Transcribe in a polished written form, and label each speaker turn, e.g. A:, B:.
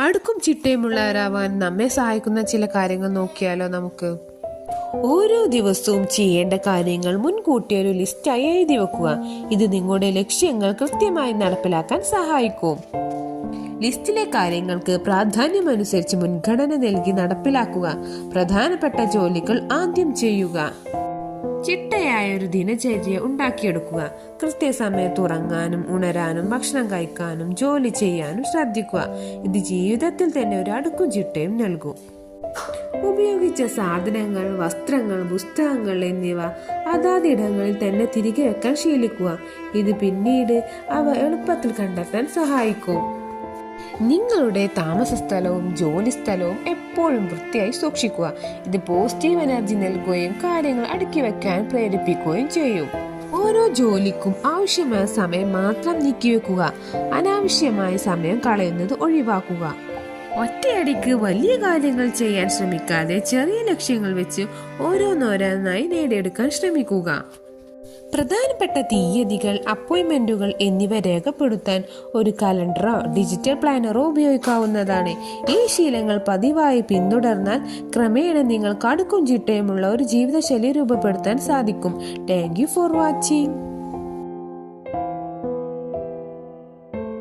A: അടുക്കും ചിട്ടയുമുള്ളവരാവാൻ നമ്മെ സഹായിക്കുന്ന ചില കാര്യങ്ങൾ നോക്കിയാലോ നമുക്ക്. ഓരോ ദിവസവും ചെയ്യേണ്ട കാര്യങ്ങൾ മുൻകൂട്ടി ഒരു ലിസ്റ്റായി എഴുതി വെക്കുക. ഇത് നിങ്ങളുടെ ലക്ഷ്യങ്ങൾ കൃത്യമായി നടപ്പിലാക്കാൻ സഹായിക്കും. ലിസ്റ്റിലെ കാര്യങ്ങൾക്ക് പ്രാധാന്യമനുസരിച്ച് മുൻഗണന നൽകി നടപ്പിലാക്കുക. പ്രധാനപ്പെട്ട ജോലികൾ ആദ്യം ചെയ്യുക. ചിട്ടയായ ഒരു ദിനചര്യ ഉണ്ടാക്കിയെടുക്കുക. കൃത്യസമയത്ത് ഉറങ്ങാനും ഉണരാനും ഭക്ഷണം കഴിക്കാനും ജോലി ചെയ്യാനും ശ്രദ്ധിക്കുക. ഇത് ജീവിതത്തിൽ തന്നെ ഒരു അടുക്കും ചിട്ടയും നൽകും. ഉപയോഗിച്ച സാധനങ്ങൾ, വസ്ത്രങ്ങൾ, പുസ്തകങ്ങൾ എന്നിവ അതാതിടങ്ങളിൽ തന്നെ തിരികെ വെക്കാൻ ശീലിക്കുക. ഇത് പിന്നീട് അവ എളുപ്പത്തിൽ കണ്ടെത്താൻ സഹായിക്കും. നിങ്ങളുടെ താമസ സ്ഥലവും ജോലി സ്ഥലവും എപ്പോഴും വൃത്തിയായി സൂക്ഷിക്കുക. ഇത് പോസിറ്റീവ് എനർജി നൽകുകയും കാര്യങ്ങൾ അടുക്കി വെക്കാൻ പ്രേരിപ്പിക്കുകയും ചെയ്യും. ഓരോ ജോലിക്കും ആവശ്യമായ സമയം മാത്രം നീക്കിവെക്കുക. അനാവശ്യമായ സമയം കളയുന്നത് ഒഴിവാക്കുക. ഒറ്റയടിക്ക് വലിയ കാര്യങ്ങൾ ചെയ്യാൻ ശ്രമിക്കാതെ ചെറിയ ലക്ഷ്യങ്ങൾ വെച്ച് ഓരോന്നോരോന്നായി നേടിയെടുക്കാൻ ശ്രമിക്കുക. പ്രധാനപ്പെട്ട തീയതികൾ, അപ്പോയിന്റ്മെന്റുകൾ എന്നിവ രേഖപ്പെടുത്താൻ ഒരു കലണ്ടറോ ഡിജിറ്റൽ പ്ലാനറോ ഉപയോഗിക്കാവുന്നതാണ്. ഈ ശീലങ്ങൾ പതിവായി പിന്തുടർന്നാൽ ക്രമേണ നിങ്ങൾക്ക് അടുക്കും ചിട്ടയുമുള്ള ഒരു ജീവിതശൈലി രൂപപ്പെടുത്താൻ സാധിക്കും. Thank you for watching.